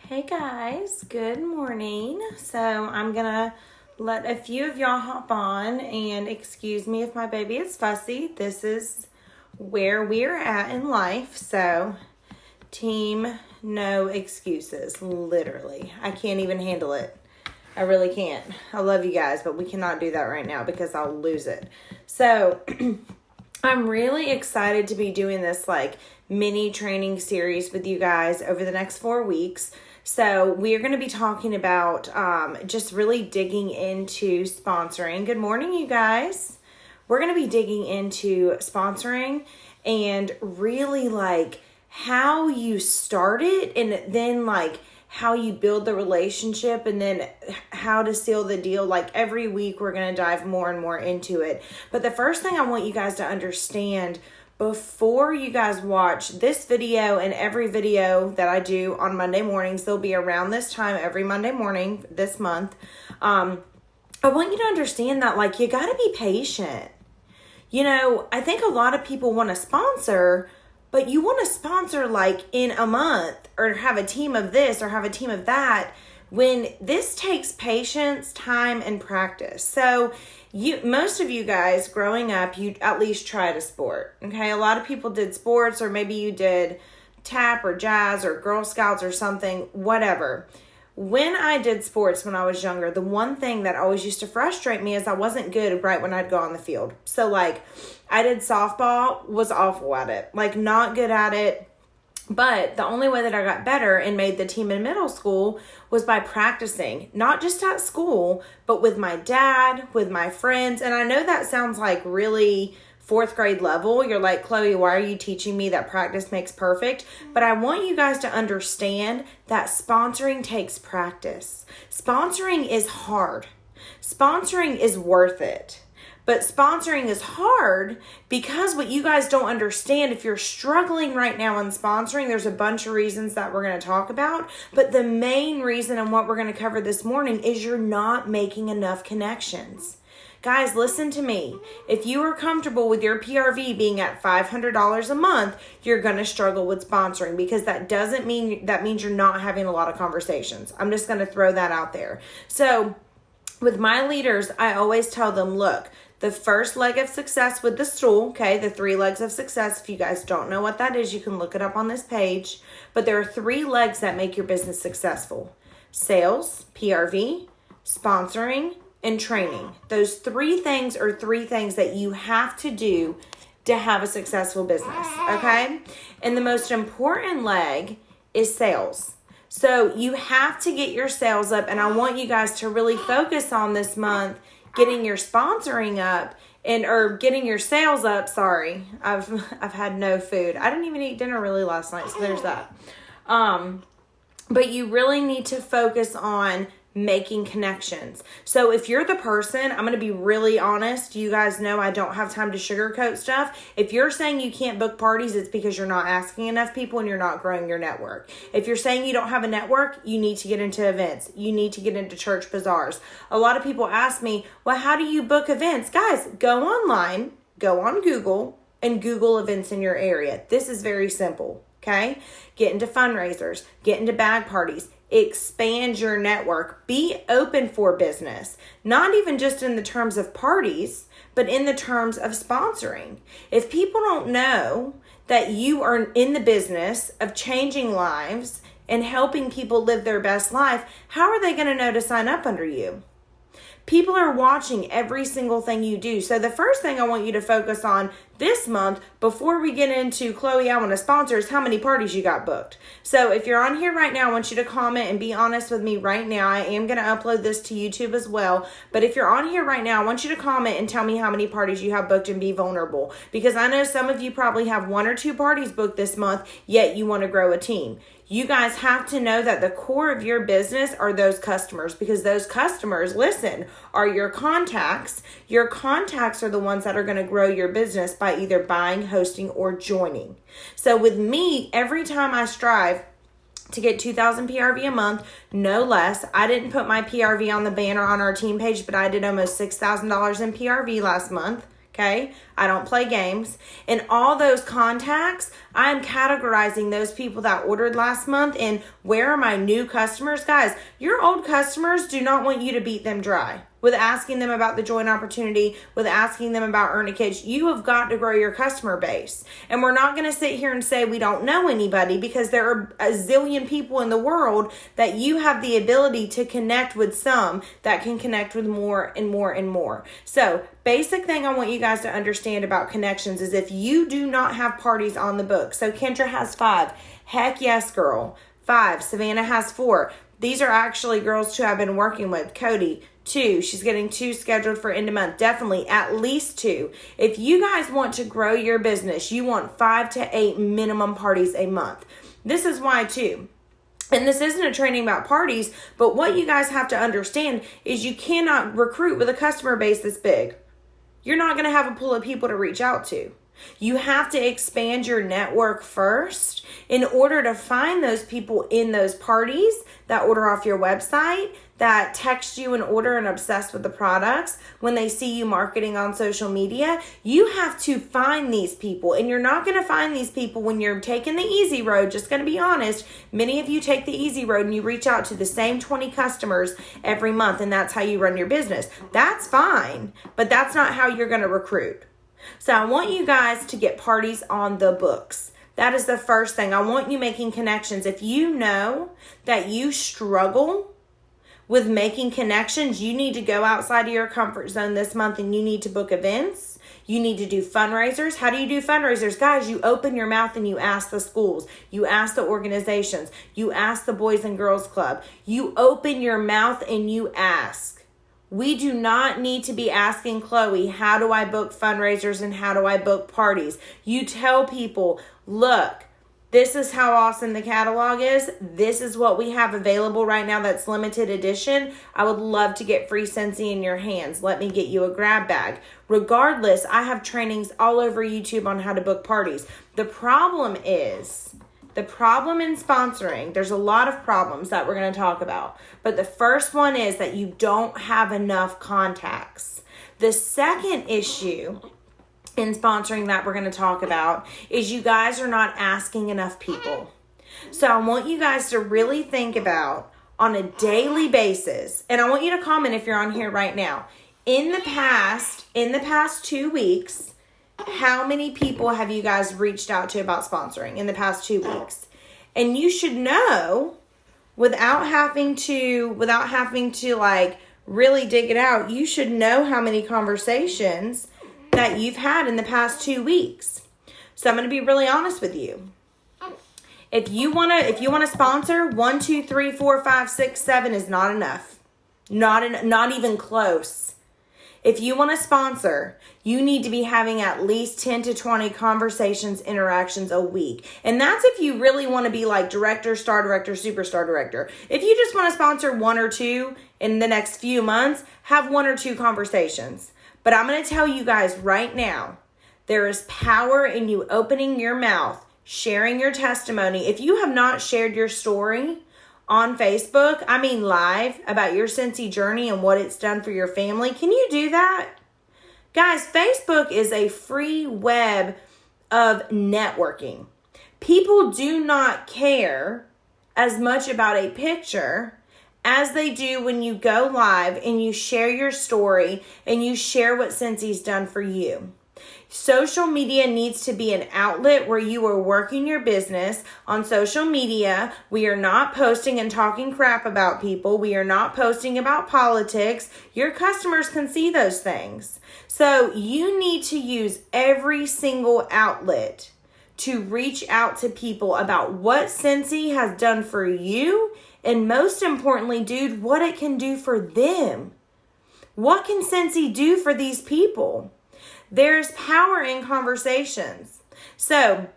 Hey guys, good morning. So I'm gonna let a few of y'all hop on, and excuse me if my baby is fussy. This is where we're at in life. So team, no excuses, literally. I can't even handle it. I really can't. I love you guys, but we cannot do that right now because I'll lose it. So I'm really excited to be doing this mini training series with you guys over the next 4 weeks. So we are going to be talking about just really digging into sponsoring. Good morning, you guys. We're going to be digging into sponsoring and really how you start it, and then how you build the relationship, and then how to seal the deal. Every week we're going to dive more and more into it. But the first thing I want you guys to understand before you guys watch this video and every video that I do on Monday mornings, they'll be around this time every Monday morning this month. I want you to understand that you got to be patient. I think a lot of people want to sponsor, but you want to sponsor in a month, or have a team of this or have a team of that, when this takes patience, time, and practice. So most of you guys growing up, you at least tried a sport. Okay. A lot of people did sports, or maybe you did tap or jazz or Girl Scouts or something, whatever. When I did sports when I was younger, the one thing that always used to frustrate me is I wasn't good right when I'd go on the field. So I did softball, was awful at it, not good at it. But the only way that I got better and made the team in middle school was by practicing, not just at school, but with my dad, with my friends. And I know that sounds really fourth grade level. You're like, Chloe, why are you teaching me that practice makes perfect? But I want you guys to understand that sponsoring takes practice. Sponsoring is hard. Sponsoring is worth it. But sponsoring is hard because what you guys don't understand, if you're struggling right now in sponsoring, there's a bunch of reasons that we're going to talk about. But the main reason, and what we're going to cover this morning, is you're not making enough connections. Guys, listen to me. If you are comfortable with your PRV being at $500 a month, you're going to struggle with sponsoring, because that means you're not having a lot of conversations. I'm just going to throw that out there. So with my leaders, I always tell them, look, the first leg of success with the stool, okay, the 3 legs of success. If you guys don't know what that is, you can look it up on this page. But there are 3 legs that make your business successful: sales, PRV, sponsoring, and training. Those 3 things are 3 things that you have to do to have a successful business, okay? And the most important leg is sales. So you have to get your sales up, and I want you guys to really focus on this month getting your sponsoring up, or getting your sales up. Sorry, I've had no food. I didn't even eat dinner really last night, so there's that. But you really need to focus on making connections. So if you're the person, I'm going to be really honest. You guys know I don't have time to sugarcoat stuff. If you're saying you can't book parties, it's because you're not asking enough people and you're not growing your network. If you're saying you don't have a network, you need to get into events. You need to get into church bazaars. A lot of people ask me, well, how do you book events? Guys, go online, go on Google, and Google events in your area. This is very simple. Okay? Get into fundraisers, get into bag parties, expand your network, be open for business, not even just in the terms of parties, but in the terms of sponsoring. If people don't know that you are in the business of changing lives and helping people live their best life, how are they going to know to sign up under you? People are watching every single thing you do. So the first thing I want you to focus on this month, before we get into, Chloe, I want to sponsor, is how many parties you got booked. So if you're on here right now, I want you to comment and be honest with me right now. I am going to upload this to YouTube as well. But if you're on here right now, I want you to comment and tell me how many parties you have booked, and be vulnerable. Because I know some of you probably have 1 or 2 parties booked this month, yet you want to grow a team. You guys have to know that the core of your business are those customers, because those customers, listen, are your contacts. Your contacts are the ones that are going to grow your business by either buying, hosting, or joining. So with me, every time I strive to get 2,000 PRV a month, no less. I didn't put my PRV on the banner on our team page, but I did almost $6,000 in PRV last month. Okay. I don't play games. And all those contacts, I'm categorizing those people that ordered last month in where are my new customers. Guys, your old customers do not want you to beat them dry with asking them about the joint opportunity, with asking them about Earn a Kid. You have got to grow your customer base. And we're not going to sit here and say we don't know anybody, because there are a zillion people in the world that you have the ability to connect with, some that can connect with more and more and more. So basic thing I want you guys to understand about connections is if you do not have parties on the book. So Kendra has 5. Heck yes, girl. 5. Savannah has 4. These are actually girls who I've been working with. Cody, 2. She's getting 2 scheduled for end of month. Definitely at least 2. If you guys want to grow your business, you want 5 to 8 minimum parties a month. This is why too. And this isn't a training about parties, but what you guys have to understand is you cannot recruit with a customer base this big. You're not going to have a pool of people to reach out to. You have to expand your network first in order to find those people in those parties that order off your website, that text you and order and obsessed with the products. When they see you marketing on social media, you have to find these people. And you're not going to find these people when you're taking the easy road. Just going to be honest, many of you take the easy road and you reach out to the same 20 customers every month, and that's how you run your business. That's fine, but that's not how you're going to recruit. So I want you guys to get parties on the books. That is the first thing. I want you making connections. If you know that you struggle with making connections, you need to go outside of your comfort zone this month and you need to book events. You need to do fundraisers. How do you do fundraisers? Guys, you open your mouth and you ask the schools. You ask the organizations. You ask the Boys and Girls Club. You open your mouth and you ask. We do not need to be asking Chloe, how do I book fundraisers and how do I book parties? You tell people, look, this is how awesome the catalog is. This is what we have available right now that's limited edition. I would love to get free Scentsy in your hands. Let me get you a grab bag. Regardless, I have trainings all over YouTube on how to book parties. The problem in sponsoring, there's a lot of problems that we're going to talk about. But the first one is that you don't have enough contacts. The second issue in sponsoring that we're going to talk about is you guys are not asking enough people. So I want you guys to really think about on a daily basis, and I want you to comment if you're on here right now. In the past 2 weeks, how many people have you guys reached out to about sponsoring in the past 2 weeks? And you should know, without having to like really dig it out, you should know how many conversations that you've had in the past 2 weeks. So I'm going to be really honest with you. If you want to sponsor, 1, 2, 3, 4, 5, 6, 7 is not enough. Not even close. If you want to sponsor, you need to be having at least 10 to 20 conversations, interactions a week. And that's if you really want to be like director, star director, superstar director. If you just want to sponsor 1 or 2 in the next few months, have 1 or 2 conversations. But I'm going to tell you guys right now, there is power in you opening your mouth, sharing your testimony. If you have not shared your story on Facebook, live, about your Scentsy journey and what it's done for your family, can you do that? Guys, Facebook is a free web of networking. People do not care as much about a picture as they do when you go live and you share your story and you share what Scentsy's done for you. Social media needs to be an outlet where you are working your business. On social media, we are not posting and talking crap about people. We are not posting about politics. Your customers can see those things. So you need to use every single outlet to reach out to people about what Scentsy has done for you. And most importantly, dude, what it can do for them. What can Scentsy do for these people? There's power in conversations. So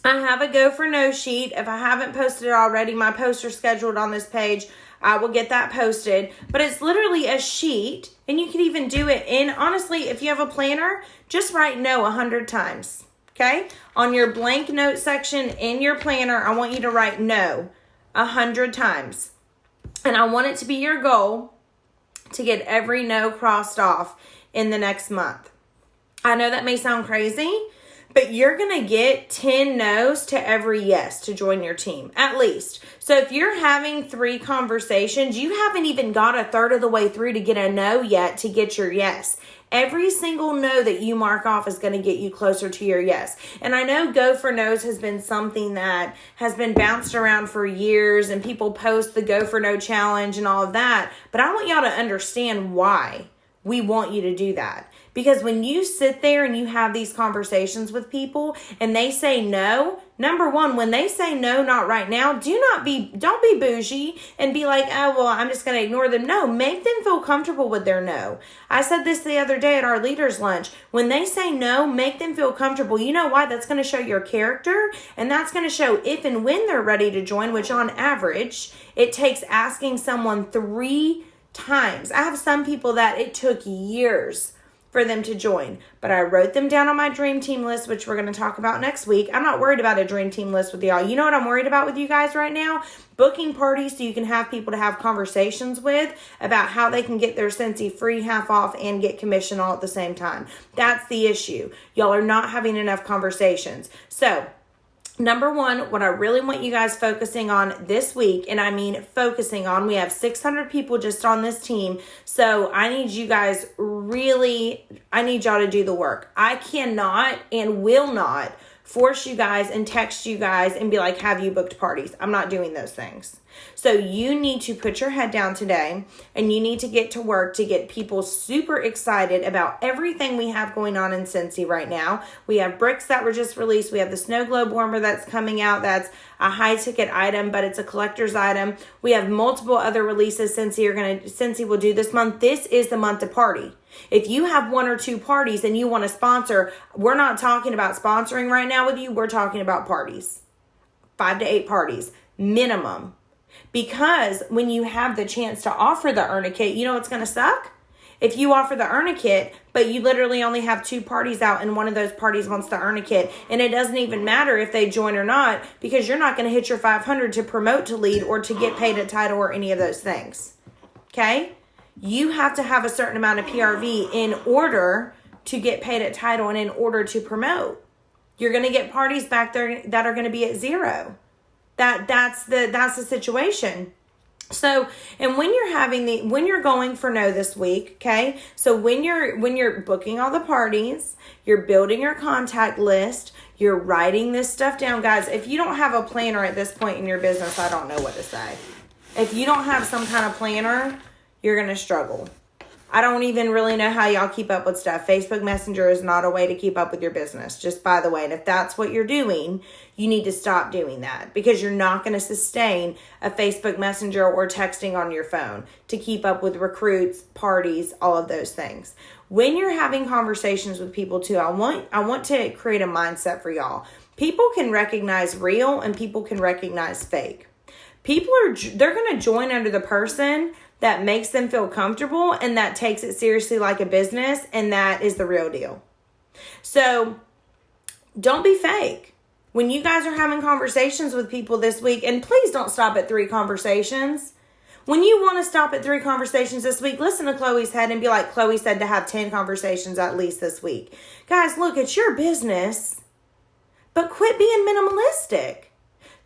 I have a go for no sheet. If I haven't posted it already, my posts are scheduled on this page. I will get that posted. But it's literally a sheet, and you can even do it in, honestly, if you have a planner, just write no 100 times. Okay? On your blank note section in your planner, I want you to write no 100 times. And I want it to be your goal to get every no crossed off in the next month. I know that may sound crazy, but you're going to get 10 no's to every yes to join your team, at least. So if you're having 3 conversations, you haven't even got a third of the way through to get a no yet to get your yes. Every single no that you mark off is going to get you closer to your yes. And I know Go for No's has been something that has been bounced around for years, and people post the Go for No challenge and all of that. But I want y'all to understand why we want you to do that. Because when you sit there and you have these conversations with people and they say no, number one, when they say no, not right now, don't be bougie and be like, oh, well, I'm just going to ignore them. No, make them feel comfortable with their no. I said this the other day at our leaders lunch. When they say no, make them feel comfortable. You know why? That's going to show your character, and that's going to show if and when they're ready to join, which on average, it takes asking someone 3 times. I have some people that it took years for them to join, but I wrote them down on my dream team list, which we're going to talk about next week. I'm not worried about a dream team list with y'all. You know what I'm worried about with you guys right now? Booking parties so you can have people to have conversations with about how they can get their Scentsy free, half off, and get commission all at the same time. That's the issue. Y'all are not having enough conversations. So number one, what I really want you guys focusing on this week, and I mean focusing on, we have 600 people just on this team, so I need you guys I need y'all to do the work. I cannot and will not force you guys and text you guys and be like, have you booked parties? I'm not doing those things. So you need to put your head down today and you need to get to work to get people super excited about everything we have going on in Scentsy right now. We have bricks that were just released. We have the snow globe warmer that's coming out. That's a high ticket item, but it's a collector's item. We have multiple other releases Scentsy will do this month. This is the month to party. If you have 1 or 2 parties and you want to sponsor, we're not talking about sponsoring right now with you. We're talking about parties. 5 to 8 parties minimum. Because when you have the chance to offer the earn a kit, you know what's going to suck? If you offer the earn a kit, but you literally only have 2 parties out and one of those parties wants the earn a kit, and it doesn't even matter if they join or not, because you're not going to hit your 500 to promote to lead or to get paid at title or any of those things. Okay? You have to have a certain amount of PRV in order to get paid at title and in order to promote. You're going to get parties back there that are going to be at 0. That's the situation. So, and when you're going for no this week, okay? So when you're booking all the parties, you're building your contact list, you're writing this stuff down. Guys, if you don't have a planner at this point in your business, I don't know what to say. If you don't have some kind of planner, you're going to struggle. I don't even really know how y'all keep up with stuff. Facebook Messenger is not a way to keep up with your business, just by the way. And if that's what you're doing, you need to stop doing that, because you're not going to sustain a Facebook Messenger or texting on your phone to keep up with recruits, parties, all of those things. When you're having conversations with people too, I want to create a mindset for y'all. People can recognize real and people can recognize fake. They're going to join under the person that makes them feel comfortable and that takes it seriously like a business, and that is the real deal. So don't be fake. When you guys are having conversations with people this week, and please don't stop at 3 conversations. When you want to stop at 3 conversations this week, listen to Chloe's head and be like, Chloe said to have 10 conversations at least this week. Guys, look, it's your business, but quit being minimalistic.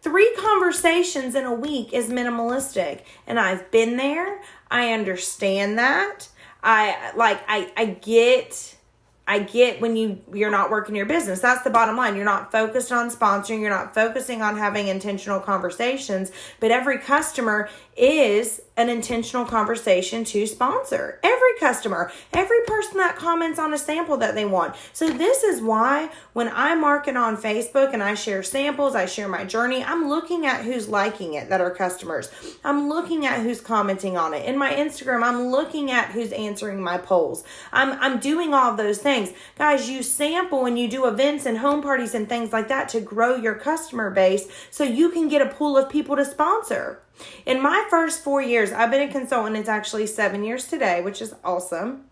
3 conversations in a week is minimalistic. And I've been there. I understand that. I get when you're not working your business. That's the bottom line. You're not focused on sponsoring. You're not focusing on having intentional conversations. But every customer is an intentional conversation to sponsor. Every customer, every person that comments on a sample that they want. So this is why when I market on Facebook and I share samples, I share my journey, I'm looking at who's liking it that are customers. I'm looking at who's commenting on it. In my Instagram, I'm looking at who's answering my polls. I'm doing all of those things. Guys, you sample and you do events and home parties and things like that to grow your customer base so you can get a pool of people to sponsor. In my first 4 years, I've been a consultant. It's actually 7 years today, which is awesome.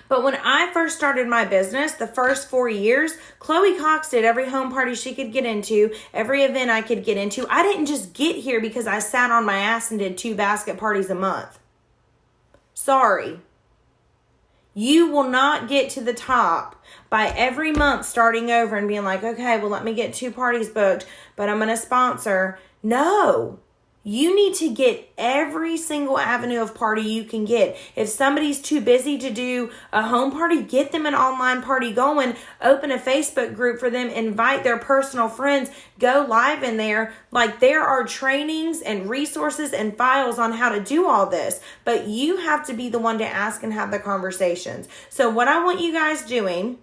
But when I first started my business, the first 4 years, Chloe Cox did every home party she could get into, every event I could get into. I didn't just get here because I sat on my ass and did 2 basket parties a month. Sorry. You will not get to the top by every month starting over and being like, okay, well, let me get 2 parties booked, but I'm going to sponsor. No. You need to get every single avenue of party you can get. If somebody's too busy to do a home party, get them an online party going. Open a Facebook group for them. Invite their personal friends. Go live in there. Like, there are trainings and resources and files on how to do all this. But you have to be the one to ask and have the conversations. So what I want you guys doing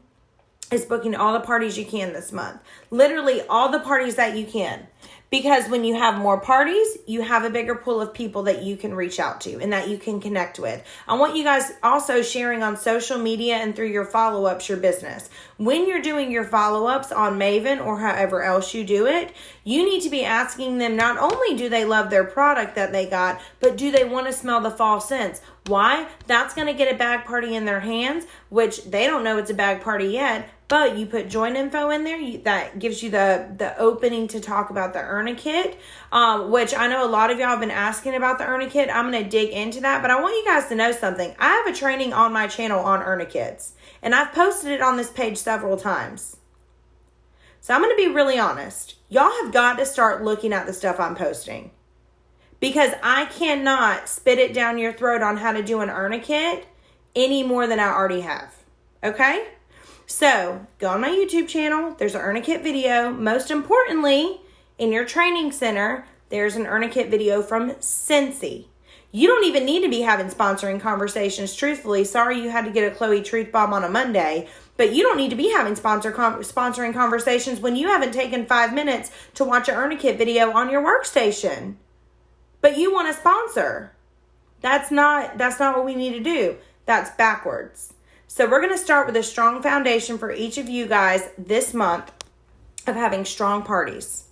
is booking all the parties you can this month. Literally all the parties that you can. Because when you have more parties, you have a bigger pool of people that you can reach out to and that you can connect with. I want you guys also sharing on social media and through your follow-ups your business. When you're doing your follow-ups on Maven or however else you do it, you need to be asking them not only do they love their product that they got, but do they want to smell the fall scents? Why? That's going to get a bag party in their hands, which they don't know it's a bag party yet. But you put join info in there, that gives you the opening to talk about the Earn a Kit, which I know a lot of y'all have been asking about the Earn a Kit. I'm going to dig into that, but I want you guys to know something. I have a training on my channel on Earn a Kits, and I've posted it on this page several times. So I'm going to be really honest. Y'all have got to start looking at the stuff I'm posting, because I cannot spit it down your throat on how to do an Earn a Kit any more than I already have. Okay? So, go on my YouTube channel. There's an Earn a Kit video. Most importantly, in your training center, there's an Earn a Kit video from Scentsy. You don't even need to be having sponsoring conversations, truthfully. Sorry you had to get a Chloe Truth Bomb on a Monday, but you don't need to be having sponsoring conversations when you haven't taken 5 minutes to watch an Earn a Kit video on your workstation. But you want to sponsor. That's not what we need to do. That's backwards. So we're going to start with a strong foundation for each of you guys this month of having strong parties.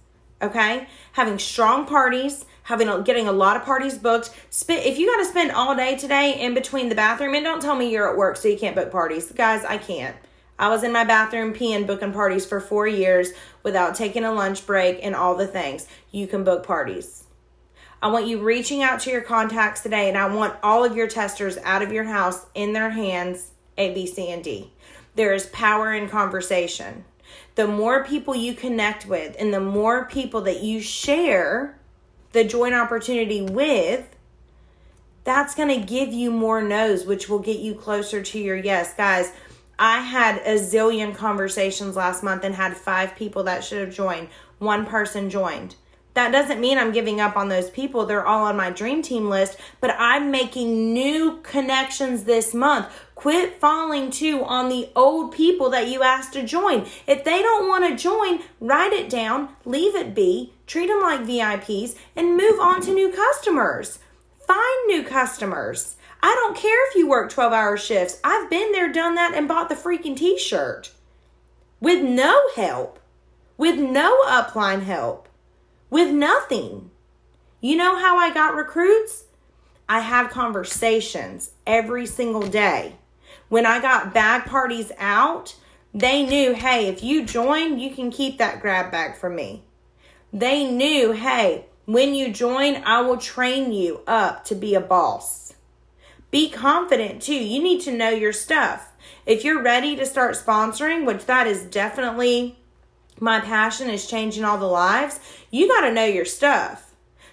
Okay? Having strong parties, getting a lot of parties booked. If you got to spend all day today in between the bathroom, and don't tell me you're at work so you can't book parties. Guys, I can't. I was in my bathroom peeing, booking parties for 4 years without taking a lunch break and all the things. You can book parties. I want you reaching out to your contacts today, and I want all of your testers out of your house in their hands, A, B, C, and D. There is power in conversation. The more people you connect with and the more people that you share the joint opportunity with, that's going to give you more no's, which will get you closer to your yes. Guys, I had a zillion conversations last month and had 5 people that should have joined. 1 person joined. That doesn't mean I'm giving up on those people. They're all on my dream team list, but I'm making new connections this month. Quit falling too on the old people that you asked to join. If they don't want to join, write it down, leave it be, treat them like VIPs, and move on to new customers. Find new customers. I don't care if you work 12-hour shifts. I've been there, done that, and bought the freaking t-shirt. With no help. With no upline help. With nothing. You know how I got recruits? I had conversations every single day. When I got bag parties out, they knew, hey, if you join, you can keep that grab bag from me. They knew, hey, when you join, I will train you up to be a boss. Be confident too. You need to know your stuff. If you're ready to start sponsoring, which that is definitely my passion, is changing all the lives, you got to know your stuff.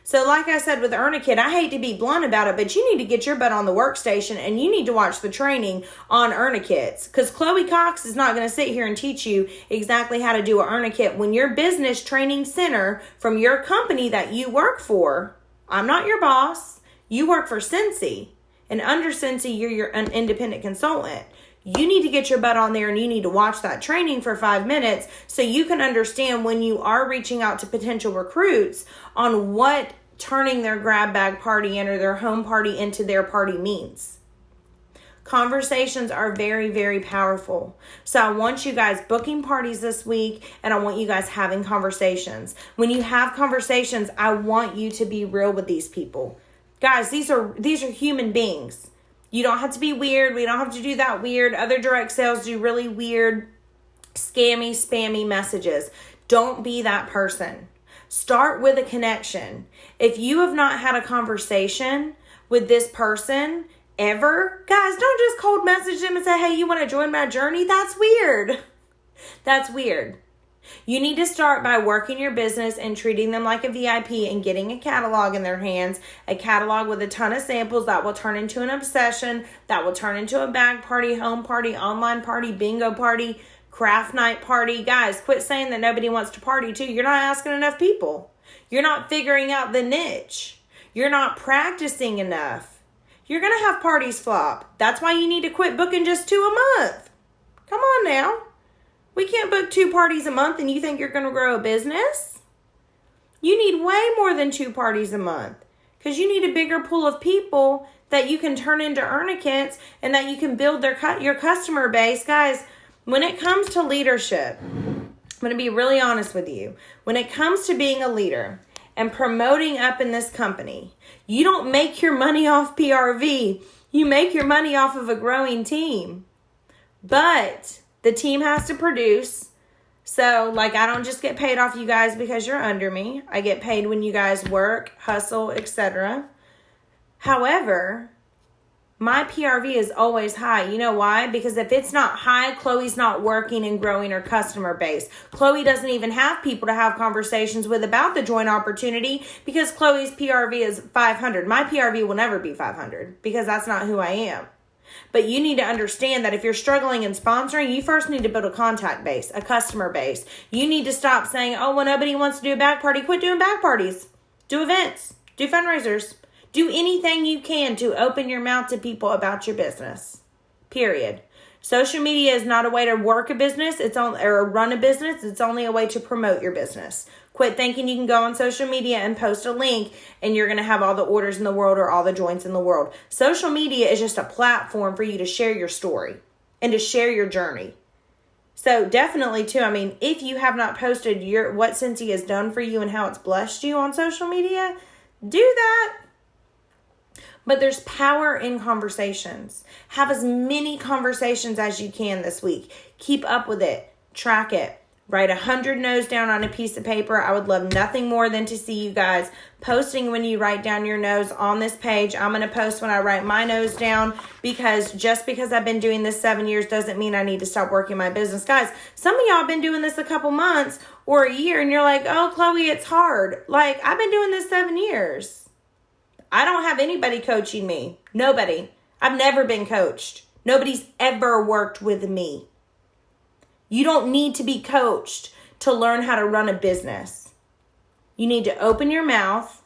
So like I said with Earn a Kit, I hate to be blunt about it, but you need to get your butt on the workstation and you need to watch the training on Earn a Kits, because Chloe Cox is not going to sit here and teach you exactly how to do an Earn a Kit when your business training center from your company that you work for, I'm not your boss, you work for Scentsy, and under Scentsy, you're an independent consultant. You need to get your butt on there and you need to watch that training for 5 minutes so you can understand when you are reaching out to potential recruits on what turning their grab bag party in or their home party into their party means. Conversations are very, very powerful. So I want you guys booking parties this week, and I want you guys having conversations. When you have conversations, I want you to be real with these people. Guys, these are human beings. You don't have to be weird. We don't have to do that weird. Other direct sales do really weird, scammy, spammy messages. Don't be that person. Start with a connection. If you have not had a conversation with this person ever. Guys, don't just cold message them and say, hey, you want to join my journey? That's weird. That's weird. You need to start by working your business and treating them like a VIP and getting a catalog in their hands, a catalog with a ton of samples that will turn into an obsession, that will turn into a bag party, home party, online party, bingo party, craft night party. Guys, quit saying that nobody wants to party too. You're not asking enough people. You're not figuring out the niche. You're not practicing enough. You're going to have parties flop. That's why you need to quit booking just 2 a month. Come on now. We can't book 2 parties a month and you think you're going to grow a business? You need way more than 2 parties a month because you need a bigger pool of people that you can turn into earnicates and that you can build your customer base. Guys, when it comes to leadership, I'm going to be really honest with you. When it comes to being a leader and promoting up in this company, you don't make your money off PRV. You make your money off of a growing team. But the team has to produce. So, I don't just get paid off you guys because you're under me. I get paid when you guys work, hustle, etc. However, my PRV is always high. You know why? Because if it's not high, Chloe's not working and growing her customer base. Chloe doesn't even have people to have conversations with about the joint opportunity because Chloe's PRV is 500. My PRV will never be 500 because that's not who I am. But you need to understand that if you're struggling in sponsoring, you first need to build a contact base, a customer base. You need to stop saying, oh, well, nobody wants to do a bag party. Quit doing bag parties. Do events. Do fundraisers. Do anything you can to open your mouth to people about your business. Period. Social media is not a way to work a business or run a business. It's only a way to promote your business. Quit thinking you can go on social media and post a link and you're going to have all the orders in the world or all the joints in the world. Social media is just a platform for you to share your story and to share your journey. So definitely too, if you have not posted what Cincy has done for you and how it's blessed you on social media, do that. But there's power in conversations. Have as many conversations as you can this week. Keep up with it. Track it. Write 100 no's down on a piece of paper. I would love nothing more than to see you guys posting when you write down your no's on this page. I'm going to post when I write my no's down because just because I've been doing this 7 years doesn't mean I need to stop working my business. Guys, some of y'all have been doing this a couple months or a year and you're like, oh, Chloe, it's hard. I've been doing this 7 years. I don't have anybody coaching me. Nobody. I've never been coached. Nobody's ever worked with me. You don't need to be coached to learn how to run a business. You need to open your mouth,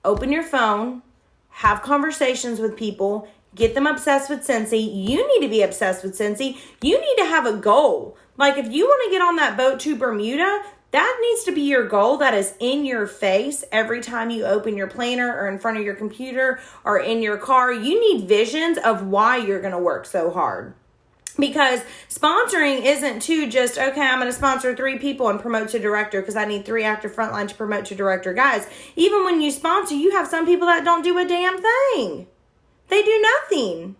open your phone, have conversations with people, get them obsessed with Cincy. You need to be obsessed with Cincy. You need to have a goal. If you want to get on that boat to Bermuda, that needs to be your goal that is in your face every time you open your planner or in front of your computer or in your car. You need visions of why you're going to work so hard. Because sponsoring isn't just, okay, I'm going to sponsor 3 people and promote to director because I need 3 active frontline to promote to director. Guys, even when you sponsor, you have some people that don't do a damn thing. They do nothing.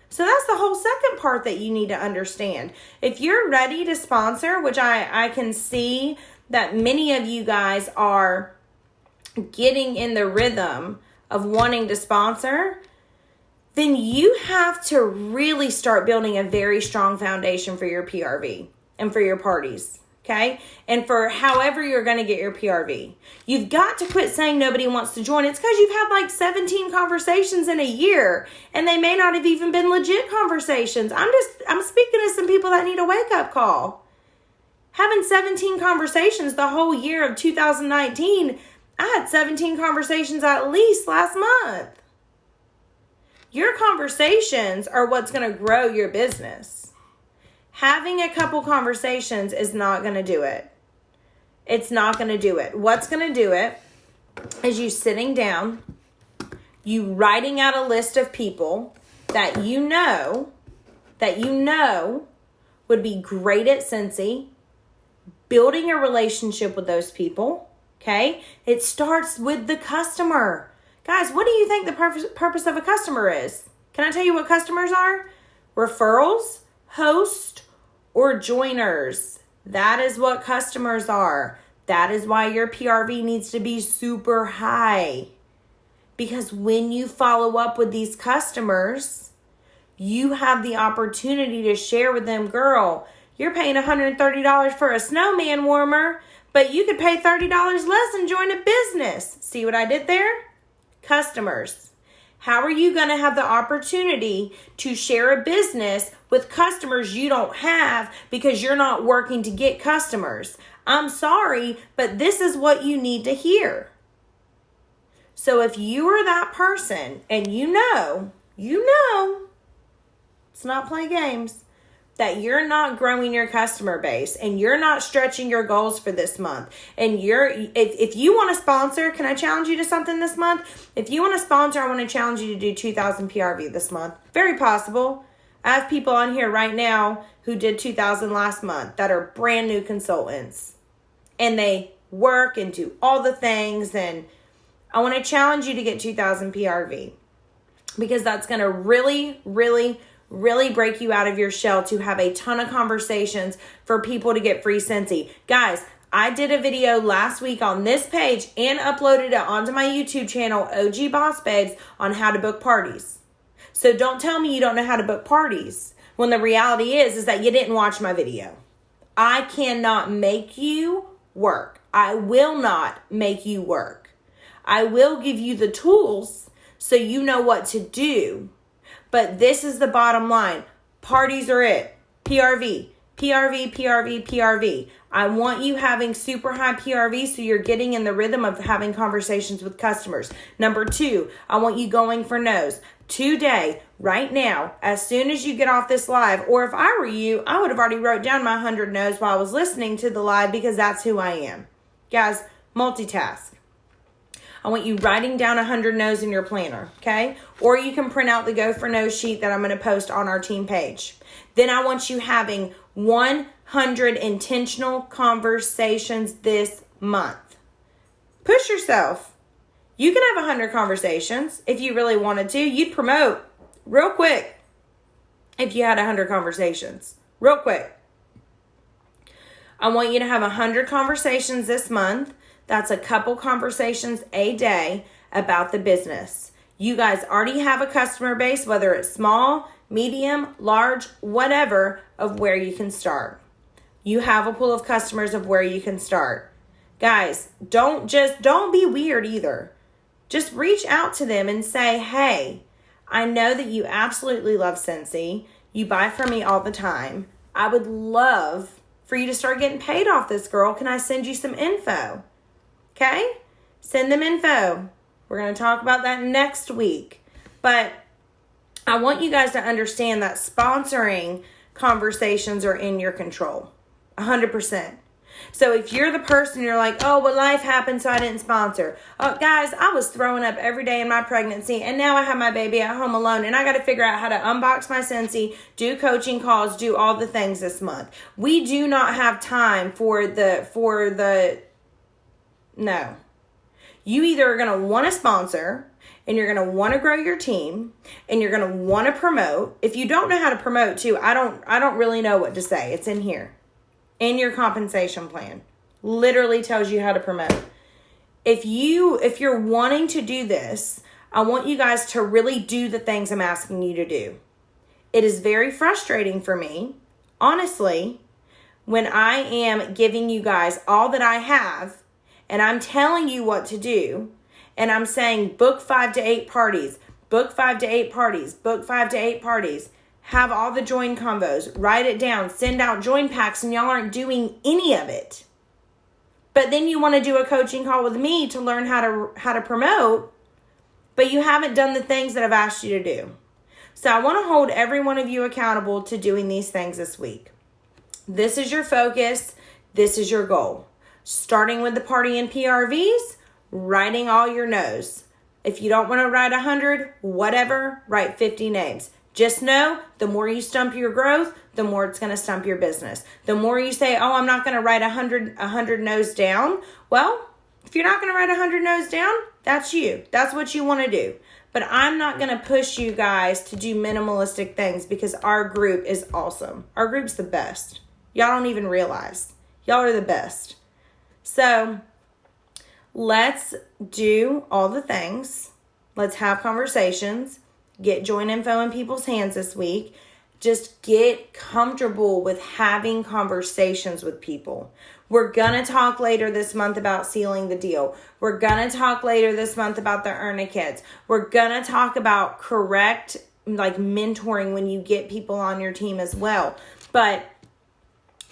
So that's the whole second part that you need to understand. If you're ready to sponsor, which I can see that many of you guys are getting in the rhythm of wanting to sponsor, then you have to really start building a very strong foundation for your PRV and for your parties, okay? And for however you're going to get your PRV. You've got to quit saying nobody wants to join. It's because you've had 17 conversations in a year, and they may not have even been legit conversations. I'm speaking to some people that need a wake-up call. Having 17 conversations the whole year of 2019, I had 17 conversations at least last month. Your conversations are what's going to grow your business. Having a couple conversations is not going to do it. It's not going to do it. What's going to do it is you sitting down, you writing out a list of people that you know would be great at Cincy, building a relationship with those people, okay? It starts with the customer. Guys, what do you think the purpose of a customer is? Can I tell you what customers are? Referrals, hosts, or joiners. That is what customers are. That is why your PRV needs to be super high. Because when you follow up with these customers, you have the opportunity to share with them, girl, you're paying $130 for a snowman warmer, but you could pay $30 less and join a business. See what I did there? Customers. How are you going to have the opportunity to share a business with customers you don't have because you're not working to get customers? I'm sorry, but this is what you need to hear. So if you are that person and you know, let's not play games, that you're not growing your customer base and you're not stretching your goals for this month, and if you want to sponsor, can I challenge you to something this month? If you want to sponsor, I want to challenge you to do 2,000 PRV this month. Very possible. I have people on here right now who did 2,000 last month that are brand new consultants, and they work and do all the things, and I want to challenge you to get 2,000 PRV, because that's going to really, really, really break you out of your shell to have a ton of conversations for people to get free Scentsy. Guys, I did a video last week on this page and uploaded it onto my YouTube channel, OG Boss Babes, on how to book parties. So don't tell me you don't know how to book parties, when the reality is that you didn't watch my video. I cannot make you work. I will not make you work. I will give you the tools so you know what to do. But this is the bottom line. Parties are it. PRV, PRV, PRV, PRV. I want you having super high PRV so you're getting in the rhythm of having conversations with customers. Number 2, I want you going for no's. Today, right now, as soon as you get off this live, or if I were you, I would have already wrote down my 100 no's while I was listening to the live, because that's who I am. Guys, multitask. I want you writing down 100 no's in your planner, okay? Or you can print out the Go for No sheet that I'm going to post on our team page. Then I want you having 100 intentional conversations this month. Push yourself. You can have 100 conversations if you really wanted to. You'd promote real quick if you had 100 conversations. Real quick. I want you to have 100 conversations this month. That's a couple conversations a day about the business. You guys already have a customer base, whether it's small, medium, large, whatever, of where you can start. You have a pool of customers of where you can start. Guys, don't be weird either. Just reach out to them and say, hey, I know that you absolutely love Scentsy. You buy from me all the time. I would love for you to start getting paid off this, girl. Can I send you some info? Okay? Send them info. We're going to talk about that next week. But I want you guys to understand that sponsoring conversations are in your control. 100%. So if you're the person, you're like, oh, well, life happened, so I didn't sponsor. Oh, guys, I was throwing up every day in my pregnancy, and now I have my baby at home alone, and I got to figure out how to unbox my Scentsy, do coaching calls, do all the things this month. We do not have time for the no. You either are going to want to sponsor, and you're going to want to grow your team, and you're going to want to promote. If you don't know how to promote too, I don't really know what to say. It's in here. In your compensation plan. Literally tells you how to promote. If you're wanting to do this, I want you guys to really do the things I'm asking you to do. It is very frustrating for me, honestly, when I am giving you guys all that I have, and I'm telling you what to do, and I'm saying book 5 to 8 parties, book 5 to 8 parties, book 5 to 8 parties, have all the join combos, write it down, send out join packs, and y'all aren't doing any of it. But then you want to do a coaching call with me to learn how to promote, but you haven't done the things that I've asked you to do. So I want to hold every one of you accountable to doing these things this week. This is your focus. This is your goal. Starting with the party and PRVs, writing all your no's. If you don't want to write 100, whatever, write 50 names. Just know, the more you stump your growth, the more it's going to stump your business. The more you say, oh, I'm not going to write 100 no's down. Well, if you're not going to write 100 no's down, that's you. That's what you want to do. But I'm not going to push you guys to do minimalistic things because our group is awesome. Our group's the best. Y'all don't even realize. Y'all are the best. So let's do all the things. Let's have conversations. Get join info in people's hands this week. Just get comfortable with having conversations with people. We're going to talk later this month about sealing the deal. We're going to talk later this month about the earn-a-kits. We're going to talk about correct mentoring when you get people on your team as well. But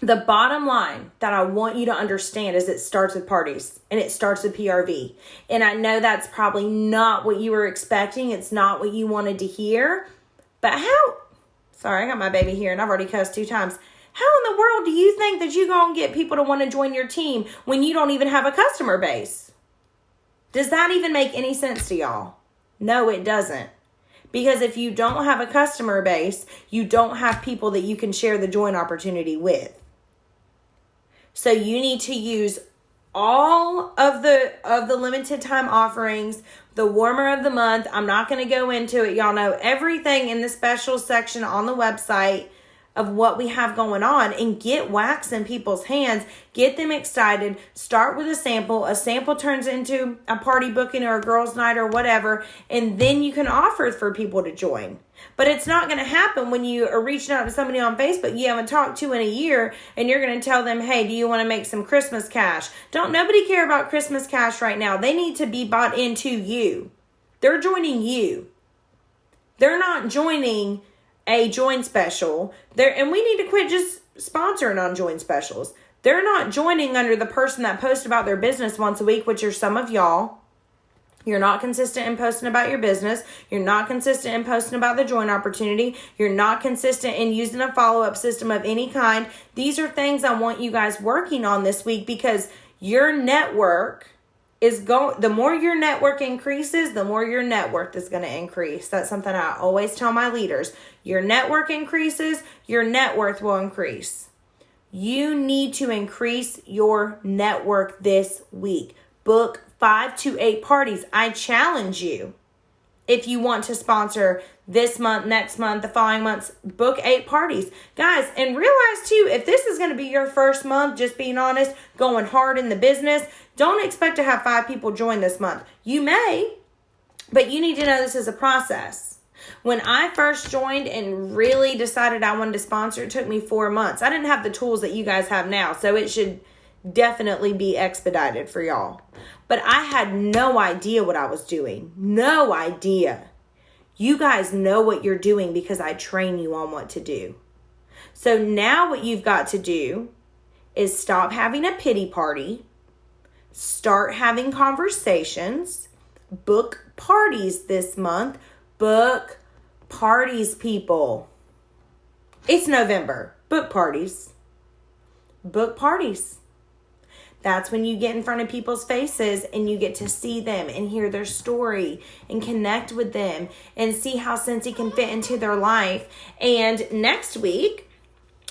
the bottom line that I want you to understand is it starts with parties and it starts with PRV. And I know that's probably not what you were expecting. It's not what you wanted to hear. But sorry, I got my baby here and I've already cussed 2 times. How in the world do you think that you're going to get people to want to join your team when you don't even have a customer base? Does that even make any sense to y'all? No, it doesn't. Because if you don't have a customer base, you don't have people that you can share the join opportunity with. So you need to use all of the limited time offerings, the warmer of the month. I'm not going to go into it. Y'all know everything in the special section on the website of what we have going on, and get wax in people's hands. Get them excited. Start with a sample. A sample turns into a party booking or a girls' night or whatever, and then you can offer for people to join. But it's not going to happen when you are reaching out to somebody on Facebook you haven't talked to in a year, and you're going to tell them, hey, do you want to make some Christmas cash? Don't nobody care about Christmas cash right now. They need to be bought into you. They're joining you. They're not joining a join special. And we need to quit just sponsoring on join specials. They're not joining under the person that posts about their business once a week, which are some of y'all. You're not consistent in posting about your business. You're not consistent in posting about the join opportunity. You're not consistent in using a follow-up system of any kind. These are things I want you guys working on this week, because your network the more your network increases, the more your net worth is going to increase. That's something I always tell my leaders. Your network increases, your net worth will increase. You need to increase your network this week. Book 5 to 8 parties. I challenge you. If you want to sponsor this month, next month, the following months, book 8 parties. Guys, and realize too, if this is going to be your first month, just being honest, going hard in the business, don't expect to have 5 people join this month. You may, but you need to know this is a process. When I first joined and really decided I wanted to sponsor, it took me 4 months. I didn't have the tools that you guys have now, so it should definitely be expedited for y'all. But I had no idea what I was doing. No idea. You guys know what you're doing because I train you on what to do. So now what you've got to do is stop having a pity party. Start having conversations. Book parties this month. Book parties, people. It's November. Book parties. Book parties. That's when you get in front of people's faces and you get to see them and hear their story and connect with them and see how Scentsy can fit into their life. And next week,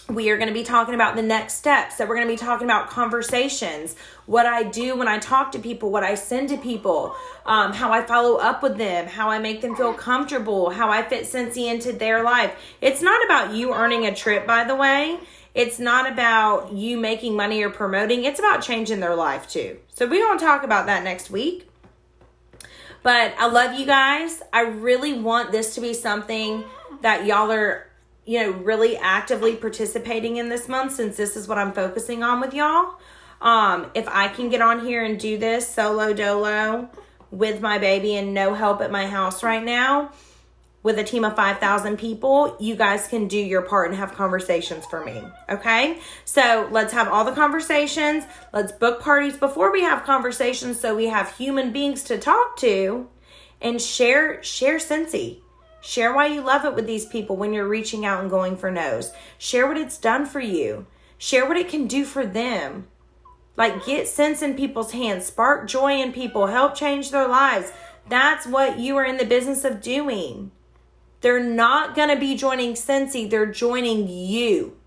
we are going to be talking about the next steps. So we're going to be talking about conversations, what I do when I talk to people, what I send to people, how I follow up with them, how I make them feel comfortable, how I fit Scentsy into their life. It's not about you earning a trip, by the way. It's not about you making money or promoting. It's about changing their life too. So we're going to talk about that next week. But I love you guys. I really want this to be something that y'all are, really actively participating in this month, since this is what I'm focusing on with y'all. If I can get on here and do this solo dolo with my baby and no help at my house right now, with a team of 5,000 people, you guys can do your part and have conversations for me, okay? So let's have all the conversations. Let's book parties before we have conversations so we have human beings to talk to, and share Scentsy. Share why you love it with these people when you're reaching out and going for no's. Share what it's done for you. Share what it can do for them. Get sense in people's hands. Spark joy in people. Help change their lives. That's what you are in the business of doing. They're not going to be joining Scentsy. They're joining you.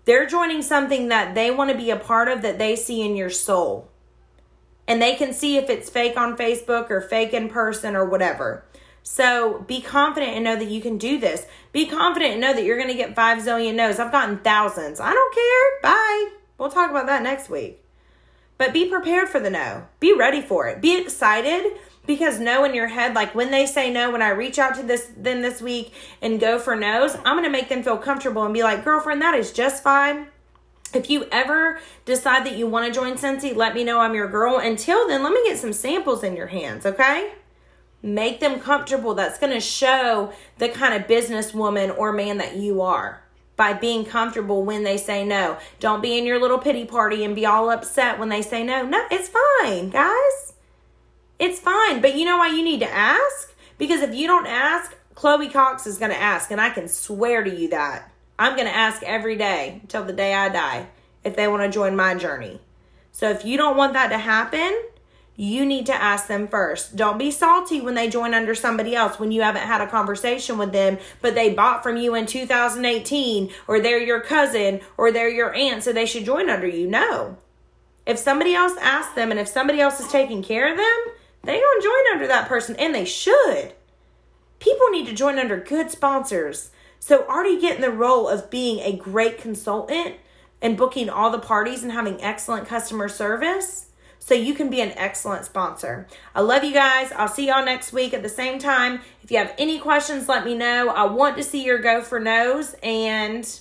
They're joining something that they want to be a part of, that they see in your soul. And they can see if it's fake on Facebook or fake in person or whatever. So be confident and know that you can do this. Be confident and know that you're going to get 5 zillion no's. I've gotten thousands. I don't care. Bye. We'll talk about that next week. But be prepared for the no. Be ready for it. Be excited. Because know in your head, like when they say no, when I reach out to them this week and go for no's, I'm going to make them feel comfortable and be like, girlfriend, that is just fine. If you ever decide that you want to join Scentsy, let me know. I'm your girl. Until then, let me get some samples in your hands, okay? Make them comfortable. That's going to show the kind of businesswoman or man that you are by being comfortable when they say no. Don't be in your little pity party and be all upset when they say no. No, it's fine, guys. It's fine, but you know why you need to ask? Because if you don't ask, Chloe Cox is going to ask, and I can swear to you that. I'm going to ask every day until the day I die if they want to join my journey. So if you don't want that to happen, you need to ask them first. Don't be salty when they join under somebody else when you haven't had a conversation with them, but they bought from you in 2018, or they're your cousin, or they're your aunt, so they should join under you. No. If somebody else asks them, and if somebody else is taking care of them, they gonna join under that person, and they should. People need to join under good sponsors. So already get in the role of being a great consultant and booking all the parties and having excellent customer service so you can be an excellent sponsor. I love you guys. I'll see y'all next week at the same time. If you have any questions, let me know. I want to see your go for no's, and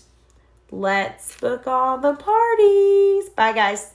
let's book all the parties. Bye, guys.